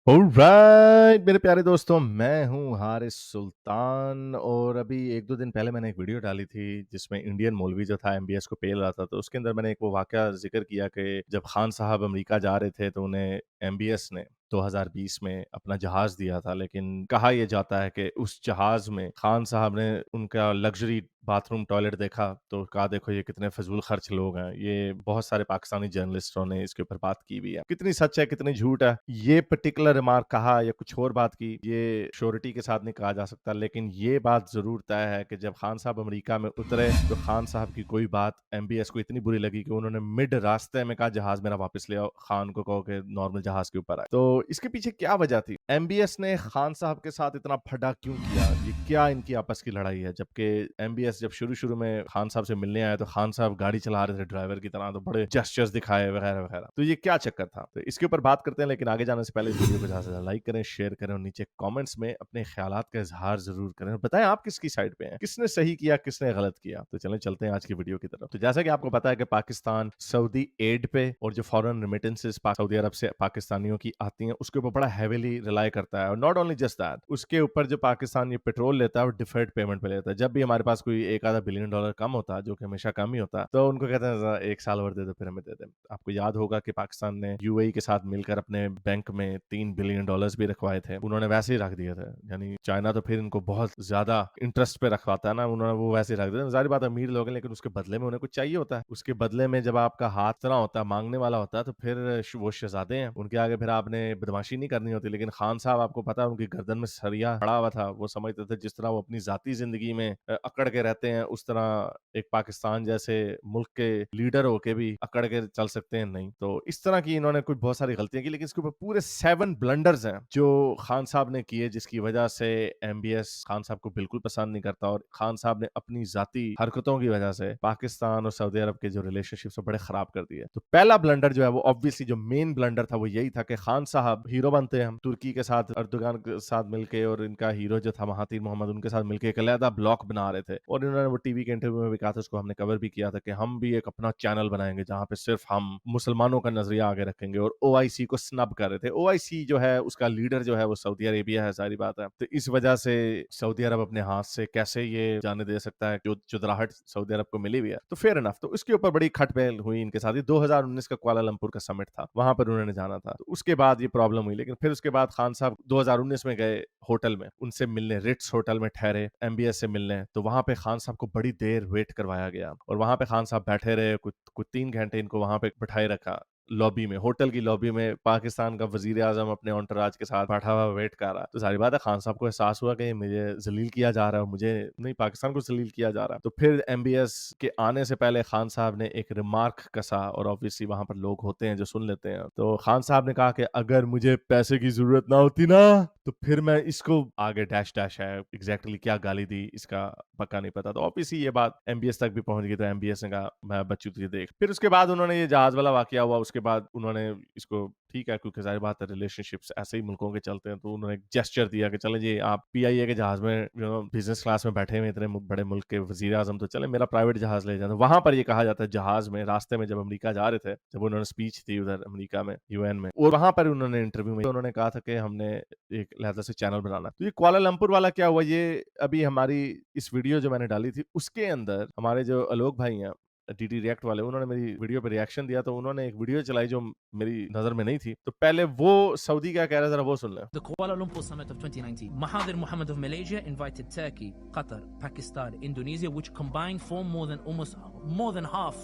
Alright मेरे प्यारे दोस्तों, मैं हूँ हारिस सुल्तान। और अभी 1-2 दिन पहले मैंने एक वीडियो डाली थी जिसमें इंडियन मौलवी जो था एमबीएस को पेल रहा था। तो उसके अंदर मैंने एक वो वाकया जिक्र किया कि जब खान साहब अमेरिका जा रहे थे तो उन्हें एमबीएस ने 2020 में अपना जहाज दिया था, लेकिन कहा यह जाता है कि उस जहाज में खान साहब ने उनका लग्जरी बाथरूम टॉयलेट देखा तो कहा देखो ये कितने फजूल खर्च लोग हैं। ये बहुत सारे पाकिस्तानी जर्नलिस्टों ने इसके ऊपर बात की भी है, कितनी सच है कितनी झूठ है ये पर्टिकुलर रिमार्क कहा या कुछ और बात की ये श्योरिटी के साथ नहीं कहा जा सकता। लेकिन ये बात जरूर तय है कि जब खान साहब अमेरिका में उतरे तो खान साहब की कोई बात एमबीएस को इतनी बुरी लगी कि उन्होंने मिड रास्ते में कहा जहाज मेरा वापस ले आओ, खान को कहो कि नॉर्मल जहाज के ऊपर आए। तो इसके पीछे क्या वजह थी? एमबीएस ने खान साहब के साथ इतना फटा क्यों किया? ये क्या इनकी आपस की लड़ाई है? जबकि एमबीएस जब शुरू शुरू में खान साहब से मिलने आए तो खान साहब गाड़ी चला रहे थे ड्राइवर की तरह, तो बड़े जेस्चर्स दिखाए वगैरह वगैरह। तो ये क्या चक्कर था? तो इसके ऊपर बात करते हैं, लेकिन आगे जाने से पहले इस वीडियो को ज्यादा से ज्यादा लाइक करें, शेयर करें और नीचे कमेंट्स में अपने ख्यालात का इजहार जरूर करें और बताएं आप किसकी साइड पे हैं, किसने सही किया किसने गलत किया। तो चलें चलते हैं आज की वीडियो की तरफ। तो जैसा कि आपको पता है कि पाकिस्तान सऊदी एड पे और जो फॉरेन रेमिटेंसेस सऊदी अरब से पाकिस्तानियों की आती हैं उसके ऊपर बड़ा हैवीली रिलाई करता है। और नॉट ओनली जस्ट दैट, उसके ऊपर जो पाकिस्तान ये पेट्रोल लेता है वो डिफर्ड पेमेंट पे लेता है। जब भी हमारे पास कोई एक आधा बिलियन डॉलर कम होता है, जो कि हमेशा कम ही होता है, तो उनको कहते हैं "जरा एक साल और दे दो फिर हमें दे दे।" आपको याद होगा कि पाकिस्तान ने यूएई के साथ मिलकर अपने बैंक में $3 बिलियन भी रखवाए थे, उन्होंने वैसे ही रख दिए थे। यानी चाइना तो फिर इनको बहुत ज्यादा इंटरेस्ट पे रखवाता है ना, उन्होंने वो वैसे ही रख दिया। जाहिर बात है अमीर लोग हैं, लेकिन उसके बदले में उन्हें कुछ चाहिए होता है। उसके बदले में जब आपका हाथ इतना होता है, मांगने वाला होता है, तो फिर वो शहजादे हैं, उनके आगे फिर आपने बदमाशी नहीं करनी होती। लेकिन खान साहब आपको पता है उनकी गर्दन में सरिया पड़ा हुआ था। वो समझते थे जिस तरह वो अपनी जाती जिंदगी में अकड़ के रहते हैं, उस तरह एक पाकिस्तान जैसे मुल्क के लीडर होके भी अकड़ के चल सकते हैं नहीं। तो इस तरह की इन्होंने कुछ बहुत सारी गलतियां की, लेकिन इसके ऊपर पूरे 7 ब्लंडर्स हैं जो खान साहब ने किए, जिसकी वजह से एमबीएस खान साहब को बिल्कुल पसंद नहीं करता। और खान साहब ने अपनी जाती हरकतों की वजह से पाकिस्तान और सऊदी अरब के जो रिलेशनशिप है बड़े खराब कर दिए। तो पहला ब्लंडर जो है वो ऑब्वियसली जो मेन ब्लंडर था वो यही था कि खान साहब हीरो बनते हैं तुर्की के साथ, अर्दोगान के साथ मिलके, और इनका हीरो जो था महातीर मोहम्मद, उनके साथ मिलकर एक अलहदा ब्लॉक बना रहे थे। और इन्होंने वो टीवी के इंटरव्यू में भी कहा था, उसको हमने कवर भी किया था कि हम भी एक अपना चैनल बनाएंगे जहां पे सिर्फ हम मुसलमानों का नजरिया आगे रखेंगे। और ओआईसी को स्नब कर रहे थे। ओआईसी जो है उसका लीडर जो है वो सऊदी अरेबिया है, सारी बात है। तो इस वजह से सऊदी अरब अपने हाथ से कैसे ये जाने दे सकता है, जो चुदराहट सऊदी अरब को मिली हुई है। तो फेयर इनफ, तो इसके ऊपर बड़ी खटपहल हुई इनके साथ। 2019 का कुआलालंपुर का समिट था, वहां पर उन्होंने जाना था, तो उसके बाद ये प्रॉब्लम हुई। लेकिन फिर उसके बाद खान साहब 2019 में गए होटल में उनसे मिलने, रिट्स होटल में ठहरे एमबीएस से मिलने। तो वहां पे खान साहब को बड़ी देर वेट करवाया गया और वहां पे खान साहब बैठे रहे, कुछ 3 घंटे इनको वहां पे बैठाए रखा लॉबी में, होटल की लॉबी में। पाकिस्तान का वजीर आजम अपने ऑन्टराज के साथ बैठा हुआ वेट कर रहा है। तो सारी बात है खान साहब को एहसास हुआ कि मुझे जलील किया जा रहा है, मुझे नहीं पाकिस्तान को जलील किया जा रहा है। तो फिर एमबीएस के आने से पहले खान साहब ने एक रिमार्क कसा, और ऑब्वियसली वहां पर लोग होते हैं जो सुन लेते हैं। तो खान साहब ने कहा कि अगर मुझे पैसे की जरूरत ना होती ना तो फिर मैं इसको, आगे डैश डैश है, एग्जैक्टली क्या गाली दी इसका पक्का नहीं पता। तो ऑब्वियसली ये बात एमबीएस तक भी पहुंच गई। तो एमबीएस ने कहा मैं बच्चू तुझे देख। फिर उसके बाद उन्होंने ये जहाज वाला वाकया हुआ, उसके बाद उन्होंने इसको, ठीक है क्योंकि जाहिर बात है रिलेशनशिप्स ऐसे ही मुल्कों के चलते हैं, तो उन्होंने एक जेस्चर दिया कि चले जी आप पीआईए के जहाज में बिजनेस क्लास में बैठे हुए इतने बड़े मुल्क के वजीर आजम, तो चले मेरा प्राइवेट जहाज ले जाते। वहां पर ये कहा जाता है जहाज में, रास्ते में जब अमेरिका जा रहे थे, जब उन्होंने स्पीच थी उधर अमेरिका में यूएन में, और वहां पर उन्होंने इंटरव्यू में उन्होंने कहा था कि हमने एक लहजा से चैनल बनाना। तो ये कुआलालंपुर वाला क्या हुआ, ये अभी हमारी इस वीडियो जो मैंने डाली थी उसके अंदर हमारे जो आलोक भाई हैं डीडी रिएक्ट वाले, उन्होंने मेरी वीडियो पे रिएक्शन दिया। तो उन्होंने एक वीडियो चलाई जो मेरी नजर में नहीं थी। तो पहले वो सऊदी क्या कह रहा है जरा वो सुन लें। The Kuala Lumpur Summit of 2019. Mahathir Mohamad of Malaysia invited Turkey, Qatar, Pakistan, Indonesia, which combined form more than half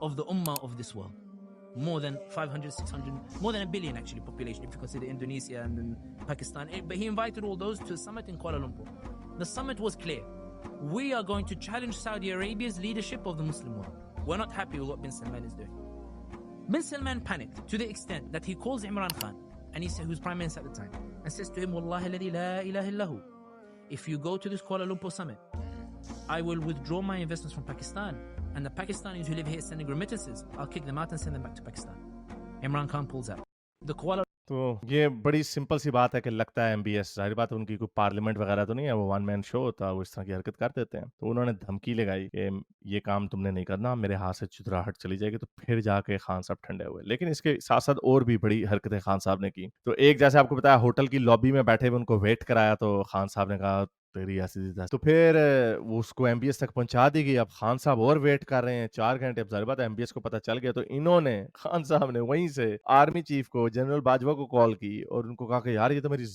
of the ummah of this world. More than 500, 600, more than a billion actually population if you consider Indonesia and then Pakistan. But he invited all those to a summit in Kuala Lumpur. The summit was clear. We are going to challenge Saudi Arabia's leadership of the Muslim world. We're not happy with what bin Salman is doing. Bin Salman panicked to the extent that he calls Imran Khan, and he said, who's prime minister at the time, and says to him, Wallahi alladhi la ilaha illahu, if you go to this Kuala Lumpur summit, I will withdraw my investments from Pakistan, and the Pakistanis who live here sending remittances, I'll kick them out and send them back to Pakistan. Imran Khan pulls out. The Kuala तो ये बड़ी simple सी बात है कि लगता है MBS, ज़ाहिर बात है उनकी कोई पार्लियामेंट वगैरह तो नहीं है, वो वन मैन शो होता है, वो इस तरह की हरकत कर देते हैं। तो उन्होंने धमकी लगाई कि ये काम तुमने नहीं करना, मेरे हाथ से चुदराहट चली जाएगी, तो फिर जाके खान साहब ठंडे हुए। लेकिन इसके साथ-साथ और भी बड़ी हरकतें खान साहब ने की। तो एक जैसे आपको बताया होटल की लॉबी में बैठे हुए उनको वेट कराया तो खान साहब ने कहा तेरी ऐसी सी तैसी। तो फिर वो उसको एमबीएस तक पहुँचा दी गई। अब खान साहब और वेट कर रहे हैं 4 घंटे। अब ज़ाहिर बात है एमबीएस को पता चल गया तो इन्होंने खान साहब ने वहीं से आर्मी चीफ को जनरल बाजवा को कॉल की और उनको कहा कि यार ये तो मेरी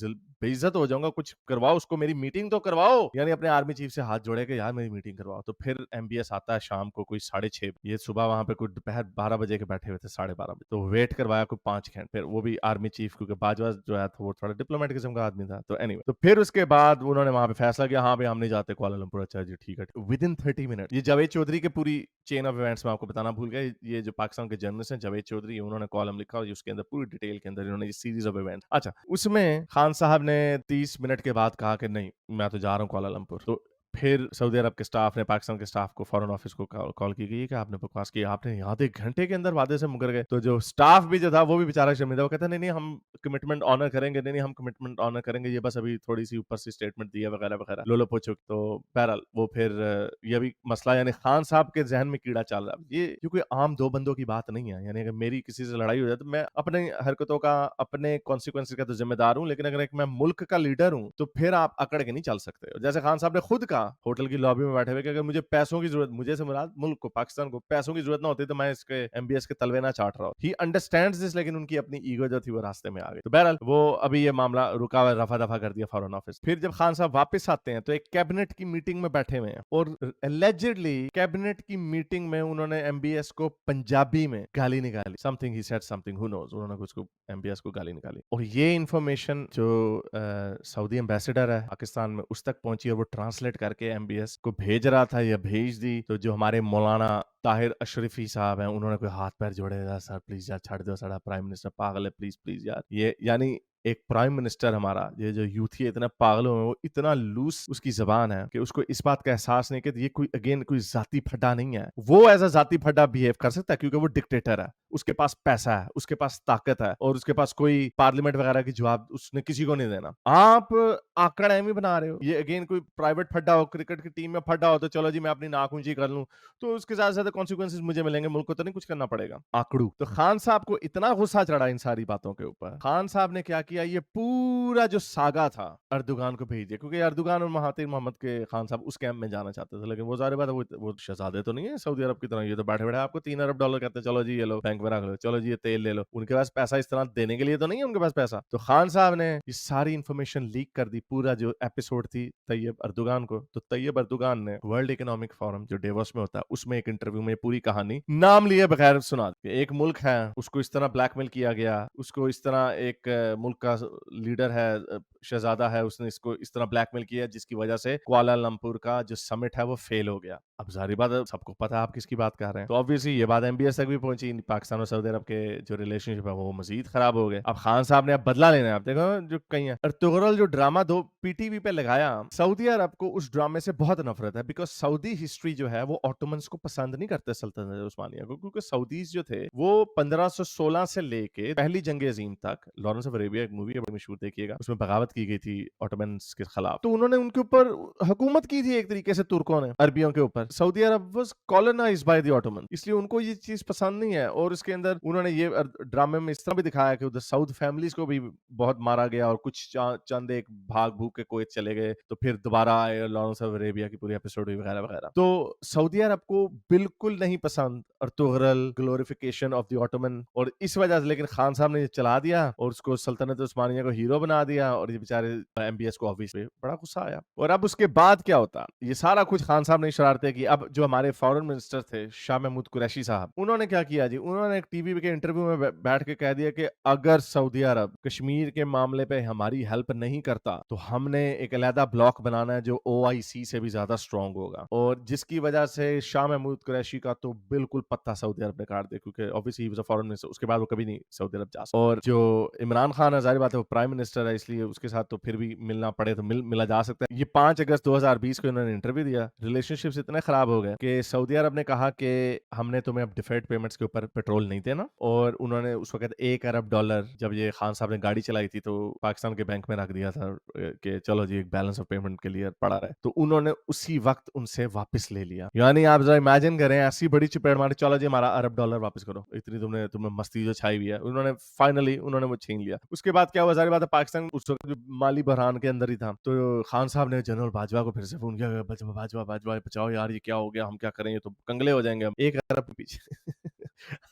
बेइज्जत हो जाऊँगा, कुछ करवाओ उसको, मेरी मीटिंग तो करवाओ। यानी अपने आर्मी चीफ से हाथ जोड़े कि यार मेरी मीटिंग करवाओ। तो फिर एमबीएस आता है शाम को कोई 6:30, ये सुबह वहाँ पे कोई दोपहर 12 बजे के बैठे हुए थे, 12:30 बजे। तो वेट करवाया कोई 5 घंटे, फिर वो भी आर्मी चीफ, क्योंकि बाजवा जो है तो वो थोड़ा डिप्लोमेट किस्म का आदमी था। तो एनीवे, तो फिर उसके बाद उन्होंने वहाँ पे फैसला किया, हाँ भाई हम नहीं जाते कुआलालंपुर। अच्छा जी ठीक है। विदिन 30 मिनट, ये जावेद चौधरी की पूरी चेन ऑफ इवेंट्स मैं आपको बताना भूल गया। ये जो पाकिस्तान के जर्नलिस्ट हैं जावेद चौधरी, उन्होंने कॉलम लिखा और उसके अंदर पूरी डिटेल के अंदर इन्होंने ये सीरीज ऑफ इवेंट्स। अच्छा, उसमें खान साहब ने 30 मिनट के बाद कहा कि नहीं मैं तो जा रहा हूँ कुआलालंपुर। तो फिर सऊदी अरब के स्टाफ ने, पाकिस्तान के स्टाफ को, फॉरेन ऑफिस को कॉल की गई कि आपने बकवास की, आपने यहाँ 1 घंटे के अंदर वादे से मुकर गए। तो जो स्टाफ भी जो था वो भी बेचारा शर्मिंदा, वो कहता नहीं नहीं हम कमिटमेंट ऑनर करेंगे, नहीं नहीं हम कमिटमेंट ऑनर करेंगे, ये बस अभी थोड़ी सी ऊपर से स्टेटमेंट दिया वगैरह वगैरह, लोलो पोचो। तो बहरहाल वो फिर ये भी मसला, यानी खान साहब के जहन में कीड़ा चल रहा है। ये क्योंकि आम 2 बंदों की बात नहीं है, यानी अगर मेरी किसी से लड़ाई हो जाए तो मैं अपनी हरकतों का, अपने कॉन्सिक्वेंसेस का तो जिम्मेदार हूँ, लेकिन अगर एक मैं मुल्क का लीडर हूँ तो फिर आप अकड़ के नहीं चल सकते। और जैसे खान साहब ने खुद कहा होटल की लॉबी में बैठे हुए कि अगर मुझे पैसों की जरूरत, मुझे से मुराद मुल्क को, पाकिस्तान को पैसों की जरूरत ना होती तो मैं इसके एमबीएस के तलवे ना चाट रहा हूँ। ही अंडरस्टैंड्स दिस, लेकिन उनकी अपनी ईगो जो थी वो रास्ते में आ गई। तो बहरहाल वो अभी ये मामला रुका हुआ, रफा दफा कर दिया फॉरेन ऑफिस। फिर जब खान साहब वापस आते हैं तो एक कैबिनेट की मीटिंग में बैठे हुए हैं और एलिजिडली कैबिनेट की मीटिंग में उन्होंने एमबीएस को पंजाबी में गाली निकाली। Something he said something, who knows, उन्होंने कुछ को एमबीएस को गाली निकाली। और ये इंफॉर्मेशन जो सऊदी एम्बेसडर है पाकिस्तान में उस तक पहुंची और वो ट्रांसलेट करके एमबीएस को भेज रहा था या भेज दी। तो जो हमारे मौलाना ताहिर अशरफी साहब हैं उन्होंने कोई हाथ पैर जोड़े, यार सर प्लीज यार छड़ दो, सारा प्राइम मिनिस्टर पागल है, प्लीज प्लीज यार। ये यानी एक प्राइम मिनिस्टर हमारा, ये जो यूथी है इतना पागलों में, वो इतना लूस उसकी जबान है कि उसको इस बात का एहसास नहीं कि ये कोई अगेन कोई जाती फड्डा नहीं है। वो एज अ जाती फड्डा बिहेव कर सकता है क्योंकि वो डिक्टेटर है, उसके पास पैसा है, उसके पास ताकत है और उसके पास कोई पार्लियामेंट वगैरह की जवाब उसने किसी को नहीं देना। आप आंकड़ एमी बना रहे हो। ये अगेन कोई प्राइवेट फड्डा हो, क्रिकेट की टीम में फड्डा हो तो चलो जी मैं अपनी नाक ऊंची कर लूं तो उसके साथ साथ कॉन्सिक्वेंसेस मुझे मिलेंगे, मुल्क को तो नहीं कुछ करना पड़ेगा। आंकड़ू। तो खान साहब को इतना गुस्सा चढ़ा इन सारी बातों के ऊपर, खान साहब ने क्या किया, ये पूरा जो सागा था अर्दुगान को भेज दिया, क्योंकि अर्दुगान और महातिर मोहम्मद के खान साहब उस कैंप में जाना चाहते थे। लेकिन वो जाहिर बात है वो शहजादे तो नहीं है सऊदी अरब की तरह, ये तो बैठे बैठे आपको $3 अरब कहते हैं, चलो जी ये लो बैंक में रख लो, चलो जी ये तेल ले लो। उनके पास पैसा इस तरह देने के लिए तो नहीं है उनके पास पैसा। तो खान साहब ने ये सारी इंफॉर्मेशन लीक कर दी, पूरा जो एपिसोड थी तैयब अर्दुगान को। तो तैयब अर्दुगान ने वर्ल्ड इकोनॉमिक फोरम जो डेवोस में होता है उसमें एक इंटरव्यू में पूरी कहानी नाम लिए बगैर सुना दी। एक मुल्क है उसको इस तरह ब्लैकमेल किया गया, उसको इस तरह एक मुल्क का लीडर है, शहजादा है, उसने इसको इस तरह ब्लैकमेल किया जिसकी वजह से कुआलालंपुर का जो समिट है वो फेल हो गया। अब जाहिर बात है सबको पता है आप किसकी बात कर रहे हैं, तो ऑब्वियसली ये बात एमबीएस तक भी पहुंची। पाकिस्तान और सऊदी अरब के जो रिलेशनशिप है वो मजीद खराब हो गए। अब खान साहब ने अब बदला लेना है। आप देखो जो कहीं है अर्तुगरल जो ड्रामा दो पीटीवी पे लगाया, सऊदी अरब को उस ड्रामे से बहुत नफरत है, बिकॉज सऊदी हिस्ट्री जो है वो ऑटोमन्स को पसंद नहीं करते सल्तनत उस्मानिया को, क्योंकि सऊदीज जो थे वो 1516 से लेके पहली जंग अजीम तक, लॉरेंस ऑफ अरेबिया एक मूवी है बड़ी मशहूर, देखिएगा, उसमें बगावत की गई थी ऑटोमन्स के खिलाफ। तो उन्होंने उनके ऊपर हुकूमत की थी एक तरीके से तुर्कों ने अरबियों के ऊपर। Saudi Arab was colonised by the Ottoman, इसलिए उनको ये चीज पसंद नहीं है। और इसके अंदर उन्होंने ये ड्रामे में इस तरह भी दिखाया कि उधर साउथ फैमिलीज को भी बहुत मारा गया और कुछ चंद एक भाग भूग के कुवैत चले गए, तो फिर दोबारा आए, लॉरेंस ऑफ अरेबिया की पूरी एपिसोड हुई वगैरह वगैरह। तो सऊदी अरब को बिल्कुल नहीं पसंद अर्तुगरल ग्लोरिफिकेशन ऑफ द ऑटोमन, और इस वजह से लेकिन खान साहब ने ये चला दिया और उसको सल्तनत उस्मानिया को हीरो बना दिया, और ये बेचारे एमबीएस को ऑफिस पे बड़ा गुस्सा आया। और अब उसके बाद क्या होता, ये सारा कुछ खान साहब ने शरारते की। अब जो हमारे फॉरेन मिनिस्टर थे शाह महमूद कुरैशी साहब, उन्होंने क्या किया जी, उन्होंने एक टीवी के इंटरव्यू में बैठ के कह दिया कि अगर सऊदी अरब कश्मीर के मामले पे हमारी हेल्प नहीं करता तो हमने एक अलहदा ब्लॉक बनाना है जो ओआईसी से भी ज्यादा स्ट्रांग होगा, और जिसकी वजह से शाह महमूद कुरैशी का तो बिल्कुल पत्ता सऊदी अरब ने काट दिया, क्योंकि obviously he was a foreign minister. उसके बाद वो कभी नहीं सऊदी अरब जा सकता। और जो इमरान खान है ज़ाहिर बात है वो प्राइम मिनिस्टर है, इसलिए उसके साथ तो फिर भी मिलना पड़े तो मिला जा सकता है। ये 5 अगस्त 2020 को इन्होंने इंटरव्यू दिया। रिलेशनशिप्स इतने खराब हो गए कि सऊदी अरब ने कहा कि हमने तुम्हें अब डिफर्ड पेमेंट्स के ऊपर पेट्रोल नहीं देना, और उन्होंने उस वक़्त $1 अरब जब ये खान साहब ने गाड़ी चलाई थी तो पाकिस्तान के बैंक में रख दिया था कि चलो जी एक बैलेंस ऑफ पेमेंट के लिए पड़ा रहे। तो उन्होंने उसी वक़्त उनसे वापस ले लिया। यानी आप ज़रा इमेजिन करें, ऐसी बड़ी चपेट मारी, चलो जी हमारा $1 अरब वापस करो। इतनी तुम्हें मस्ती जो छाई हुई है, उन्होंने फाइनली वो छीन लिया। उसके बाद क्या हुआ, ज़ाहिर बात है पाकिस्तान उस वक़्त जो माली बहरान के अंदर ही था। तो खान साहब ने जनरल बाजवा को फिर से फ़ोन किया, बाजवा बचाओ यार, ये क्या हो गया? हम क्या करें? ये तो कंगले हो जाएँगे हम। 1 अरब के पीछे।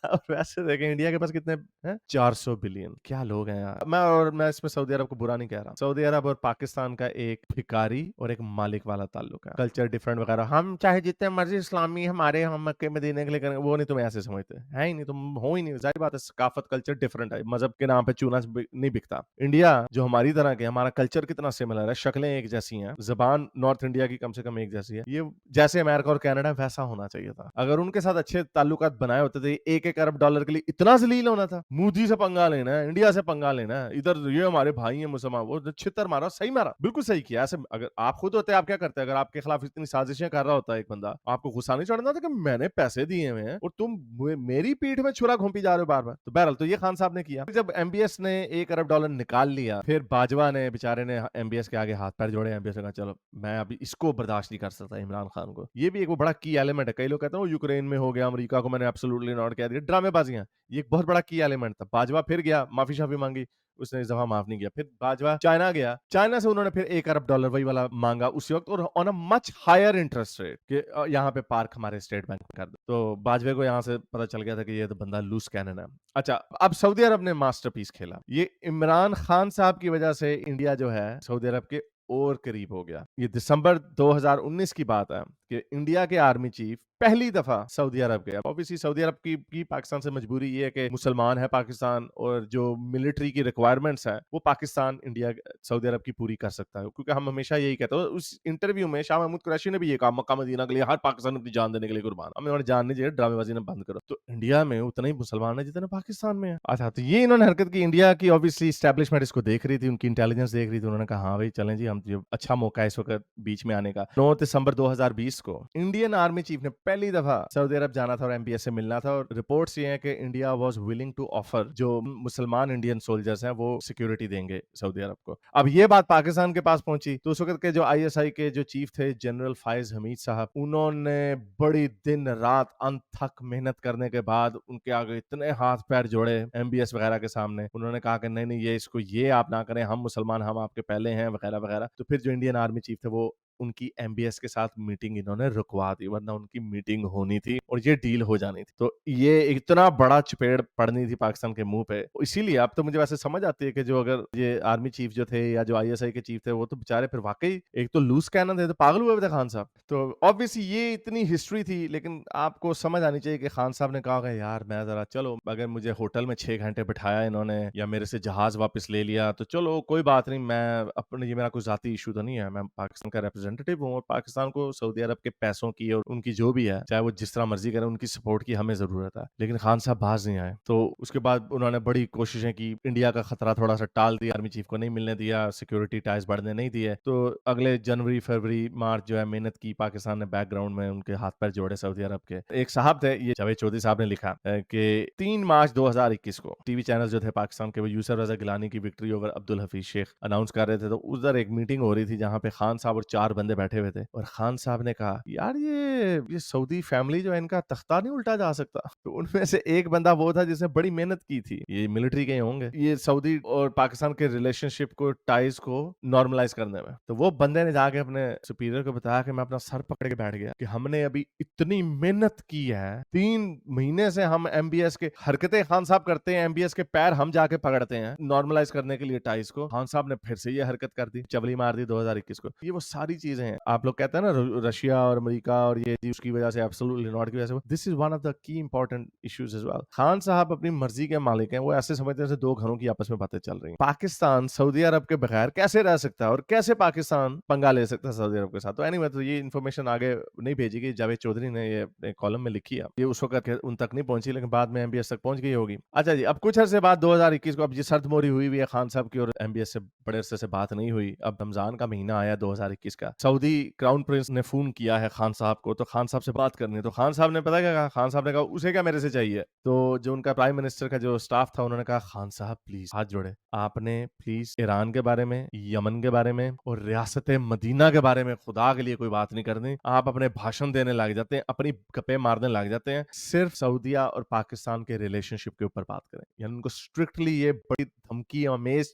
अब वैसे देखें इंडिया के पास कितने हैं? 400 बिलियन। क्या लोग हैं यार। मैं इसमें सऊदी अरब को बुरा नहीं कह रहा। सऊदी अरब और पाकिस्तान का एक भिखारी और एक मालिक वाला ताल्लुक है। कल्चर डिफरेंट वगैरह, हम चाहे जितने मर्जी इस्लामी हमारे हम मक्के मदीने के लिए करें, वो नहीं तुम ऐसे समझते है ही नहीं, तुम हो ही नहीं। जाहिर बात है सकाफत कल्चर डिफरेंट है, मजहब के नाम पे चूना नहीं बिकता। इंडिया जो हमारी तरह के, हमारा कल्चर कितना सिमिलर है, शक्लें एक जैसी हैं, जबान नॉर्थ इंडिया की कम से कम एक जैसी है। ये जैसे अमेरिका और कनाडा वैसा होना चाहिए था। अगर उनके साथ अच्छे ताल्लुकात बनाए होते थे, $1 अरब के लिए इतना जलील होना था? मोदी से पंगा लेना है, इंडिया से पंगा लेना है, इधर ये हमारे भाई हैं मुसलमान, वो छितर मारा, सही मारा, बिल्कुल सही किया। ऐसे अगर आप खुद होते आप क्या करते? अगर आपके खिलाफ इतनी साजिशें कर रहा होता है एक बंदा, आपको गुस्सा नहीं चढ़ना था कि मैंने पैसे दिए हुए हैं और तुम मेरी पीठ में छुरा घोंपी जा रहे हो बार-बार? तो बहरहाल तो ये खान साहब ने किया। जब एमबीएस ने $1 अरब निकाल लिया, फिर बाजवा ने बेचारे ने एमबीएस के आगे हाथ पैर जोड़े। एमबीएस ने कहा चलो मैं अभी इसको बर्दाश्त नहीं कर सकता इमरान खान को। ये भी एक वो बड़ा की एलिमेंट है। कई लोग कहते हैं वो यूक्रेन में हो गया, अमेरिका को मैंने एब्सोल्युटली नॉट कह दिया, ड्रामेबाजियां। ये एक बहुत बड़ा की एलिमेंट था। बाजवा फिर गया, माफी-शाफी मांगी, उसने इस दफा माफ नहीं किया। फिर बाजवा चाइना गया, चाइना से उन्होंने फिर $1 अरब वही वाला मांगा उसी वक्त, और on a much higher interest rate कि यहाँ पे पार्क हमारे स्टेट बैंक में कर दो। तो बाजवे को यहाँ से पता चल गया था कि ये तो बंदा लूज कैनन है। अच्छा, अब सऊदी अरब ने मास्टरपीस खेला। ये इमरान खान साहब की वजह से इंडिया जो है सऊदी अरब के और करीब हो गया। ये दिसंबर 2019 की बात है कि इंडिया के आर्मी चीफ पहली दफा सऊदी अरब गया। ऑब्वियसली सऊदी अरब की पाकिस्तान से मजबूरी ये है कि मुसलमान है पाकिस्तान, और जो मिलिट्री की रिक्वायरमेंट्स हैं वो पाकिस्तान इंडिया सऊदी अरब की पूरी कर सकता है, क्योंकि हम हमेशा यही कहते हैं। उस इंटरव्यू में शाह महमूद कुरैशी ने भी ये कहा, मक्का मदीना के लिए हर पाकिस्तान अपनी जान देने के लिए कुर्बान। हमें और जान नहीं चाहिए, ड्रामेबाजी ने बंद करो। तो इंडिया में उतना ही मुसलमान है जितने पाकिस्तान में है। अच्छा, तो ये इन्होंने हरकत की। इंडिया की ऑब्वियसली एस्टैब्लिशमेंट इसको देख रही थी, उनकी इंटेलिजेंस देख रही थी। उन्होंने कहा हाँ भाई चलें जी, हम अच्छा मौका है इस वक्त बीच में आने का। 9 दिसंबर 2020 को इंडियन आर्मी चीफ ने पहली दफा सऊदी अरब जाना था और एमबीएस से मिलना था, और रिपोर्ट्स ये हैं कि India was willing to offer जो मुसलमान इंडियन सोल्जर्स हैं वो सिक्योरिटी देंगे सऊदी अरब को। अब ये बात पाकिस्तान के पास पहुंची तो उस वक्त के जो आईएसआई के जो चीफ थे जनरल फायज हमीद साहब, उन्होंने बड़ी दिन रात अनथक मेहनत करने के बाद उनके आगे इतने हाथ पैर जोड़े एमबीएस वगैरह के सामने। उन्होंने कहा कि नहीं नहीं, ये आप ना करें, हम मुसलमान, हम आपके पहले हैं वगैरह वगैरह। तो फिर जो इंडियन आर्मी चीफ थे वो उनकी एमबीएस के साथ मीटिंग इन्होंने रुकवा दी, वरना उनकी मीटिंग होनी थी और ये डील हो जानी थी। तो ये इतना बड़ा चपेड़ पड़नी थी पाकिस्तान के मुंह पे। इसीलिए अब तो मुझे वैसे समझ आती है कि जो अगर ये आर्मी चीफ जो थे या जो आईएसआई के चीफ थे वो तो बेचारे फिर वाकई एक तो लूज कैनन थे, तो पागल हुए थे खान साहब। तो ऑब्वियसली ये इतनी हिस्ट्री थी, लेकिन आपको समझ आनी चाहिए कि खान साहब ने कहा यार मैं जरा, चलो अगर मुझे होटल में 6 घंटे बिठाया इन्होंने या मेरे से जहाज वापस ले लिया तो चलो कोई बात नहीं, मैं अपने, ये मेरा कोई जाती इशू तो नहीं है, मैं पाकिस्तान का रिप्रेजेंटेटिव हूँ और पाकिस्तान को सऊदी अरब के पैसों की और उनकी जो भी है, चाहे वो जिस तरह मर्जी करें, उनकी सपोर्ट की हमें जरूरत है। लेकिन खान साहब बाज नहीं आए। तो उसके बाद उन्होंने बड़ी कोशिशें की, इंडिया का खतरा थोड़ा सा टाल दिया, आर्मी चीफ को नहीं मिलने दिया, सिक्योरिटी टाइज बढ़ने नहीं दिए। तो अगले जनवरी फरवरी मार्च जो है मेहनत की पाकिस्तान ने, बैकग्राउंड में उनके हाथ पैर जोड़े सऊदी अरब के। एक साहब थे, ये जावेद चौधरी साहब ने लिखा कि 3 मार्च 2021 को टीवी चैनल जो थे पाकिस्तान के, वो यूसुफ रजा गिलानी की victory over Abdul Hafeez Sheikh announce कर रहे थे। तो उधर एक मीटिंग हो रही थी जहां पे खान साहब और 4 बंदे बैठे हुए थे, और खान साहब ने कहा यार ये सऊदी फैमिली जो है इनका तख्ता नहीं उल्टा जा सकता। तो उनमें से एक बंदा वो था जिसने बड़ी मेहनत की थी, ये मिलिट्री के होंगे, ये सऊदी और पाकिस्तान के रिलेशनशिप को, टाइज को नॉर्मलाइज करने में। तो वो बंदे ने जाके अपने सुपीरियर को बताया कि मैं अपना सर पकड़ के बैठ गया कि हमने अभी इतनी मेहनत की है, 3 महीने से हम एमबीएस के हरकतें खान साहब करते हैं, एमबीएस के पैर हम जाके पकड़ते हैं नॉर्मलाइज करने के लिए टाइज को। खान साहब ने फिर से ये हरकत कर दी, चवली मार दी 2021 को। ये वो सारी चीजें हैं। आप लोग कहते हैं ना रशिया और अमेरिका और कि जी उसकी वजह से एब्सोल्युटली नॉट की वजह से। This is one of the key important issues as well. Khan साहब अपनी मर्जी के मालिक हैं, वो ऐसे समझते हैं जैसे दो घरों की आपस में बातें चल रही हैं। पाकिस्तान सऊदी अरब के बगैर कैसे रह सकता है और कैसे पाकिस्तान पंगा ले सकता है सऊदी अरब के साथ। तो एनीवे, तो ये इन्फॉर्मेशन आगे नहीं भेजी गई, जावेद चौधरी ने ये अपने कॉलम में लिखी है, ये उस वक्त उन तक नहीं पहुंची, लेकिन बाद में एमबीएस तक पहुंच गई होगी। अच्छा जी, अब कुछ अरसे बाद 2021 को अब ये सर्दमोरी हुई हुई है खान साहब की और एमबीएस से बड़े अरसे से बात नहीं हुई। अब रमजान का महीना आया 2021 का, सऊदी क्राउन प्रिंस ने फोन किया है खान साहब को, तो खान साहब से बात करनी है। तो खान साहब ने पता क्या कहा? खान साहब ने कहा उसे क्या मेरे से चाहिए। तो जो उनका प्राइम मिनिस्टर का जो स्टाफ था उन्होंने कहा खान साहब प्लीज हाथ जोड़े, आपने प्लीज ईरान के बारे में, यमन के बारे में और रियासत मदीना के बारे में खुदा के लिए कोई बात नहीं करनी। आप अपने भाषण देने लग जाते हैं, अपनी गप्पे मारने लग जाते हैं, सिर्फ सऊदीया और पाकिस्तान के रिलेशनशिप के ऊपर बात करें। यानी उनको स्ट्रिक्टली ये बड़ी धमकी अमेज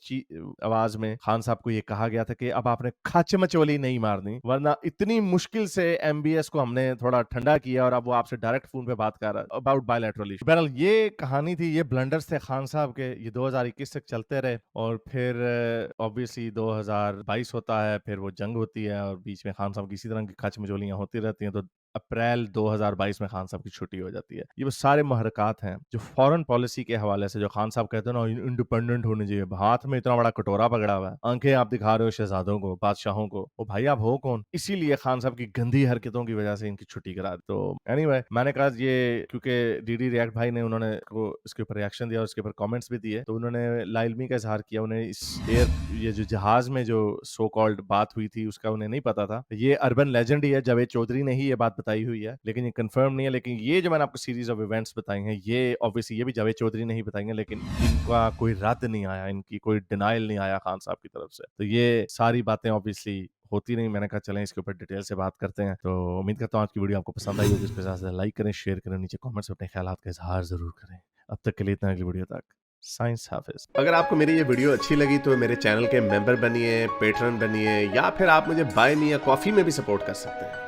आवाज में खान साहब को ये कहा गया था कि अब आपने खच मचोली नहीं मारनी, वरना इतनी मुश्किल से एमबीएस को हमने थोड़ा ठंडा किया और अब वो आपसे डायरेक्ट फोन पे बात कर रहा है अबाउट बायलैटरल इशू। बहरहाल ये कहानी थी, ये ब्लंडर्स थे खान साहब के, ये 2021 तक चलते रहे और फिर ऑब्वियसली 2022 होता है, फिर वो जंग होती है और बीच में खान साहब की इसी तरह की खच मचोलियां होती रहती हैं। तो अप्रैल 2022 में खान साहब की छुट्टी हो जाती है। ये वो सारे महरकात हैं जो फॉरेन पॉलिसी के हवाले से, जो खान साहब कहते हैं ना इंडिपेंडेंट होने चाहिए, हाथ में इतना बड़ा कटोरा पकड़ा हुआ है, आंखें आप दिखा रहे हो शहजादों को, बादशाहों को, वो भाई आप हो कौन? इसीलिए खान साहब की गंदी हरकतों की वजह से इनकी छुट्टी करा दी। तो एनीवे, मैंने कहा ये क्योंकि डीडी रिएक्ट भाई ने उन्होंने को इसके ऊपर रिएक्शन दिया और इसके ऊपर कमेंट्स भी दिए, तो उन्होंने लाइलमी का इजहार किया। उन्हें इस ये जो जहाज में जो सो कॉल्ड बात हुई थी उसका उन्हें नहीं पता था। ये अर्बन लेजेंड ही है, जावेद चौधरी ने ही ये बात बताई हुई है, लेकिन ये कंफर्म नहीं है। लेकिन ये जो मैंने आपको सीरीज ऑफ इवेंट्स बताई हैं, ये ऑब्वियसली ये भी जावेद चौधरी ने ही बताई हैं, लेकिन इनका कोई रद्द नहीं आया, इनकी कोई डिनाइल नहीं आया खान साहब की तरफ से। तो ये सारी बातें ऑब्वियसली होती नहीं। मैंने कहा चलें इसके ऊपर डिटेल से बात करते हैं। तो उम्मीद करता हूँ आज की वीडियो आपको पसंद आई होगी। इसके साथ लाइक करें, शेयर करें, नीचे कमेंट्स में अपने ख्यालात का इजहार जरूर करें। अब तक के लिए इतना, अगली वीडियो तक साइंस हाफिज। अगर आपको मेरी ये वीडियो अच्छी लगी तो मेरे चैनल के मेंबर बनिए, पेट्रन बनिए, या फिर आप मुझे बाय मी या कॉफी में भी सपोर्ट कर सकते हैं।